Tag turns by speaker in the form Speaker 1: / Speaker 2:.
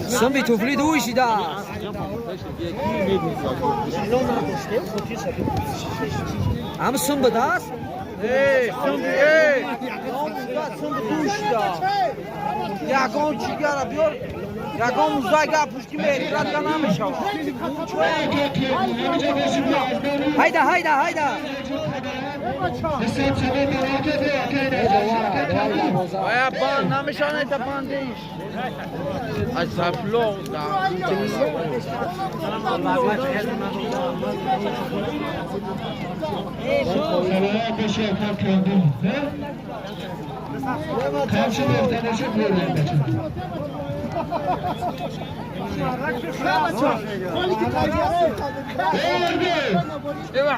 Speaker 1: سنبی توفلی دویشی دا هم سنبه داست؟
Speaker 2: یکان چیگره بیار یکان موزایگه پوشکی مهریرت که نمیشه
Speaker 1: هایده
Speaker 2: باید بان نمیشانه تا باندهیش از زفلو
Speaker 3: Karşı vatandaşı böyle
Speaker 2: Evet,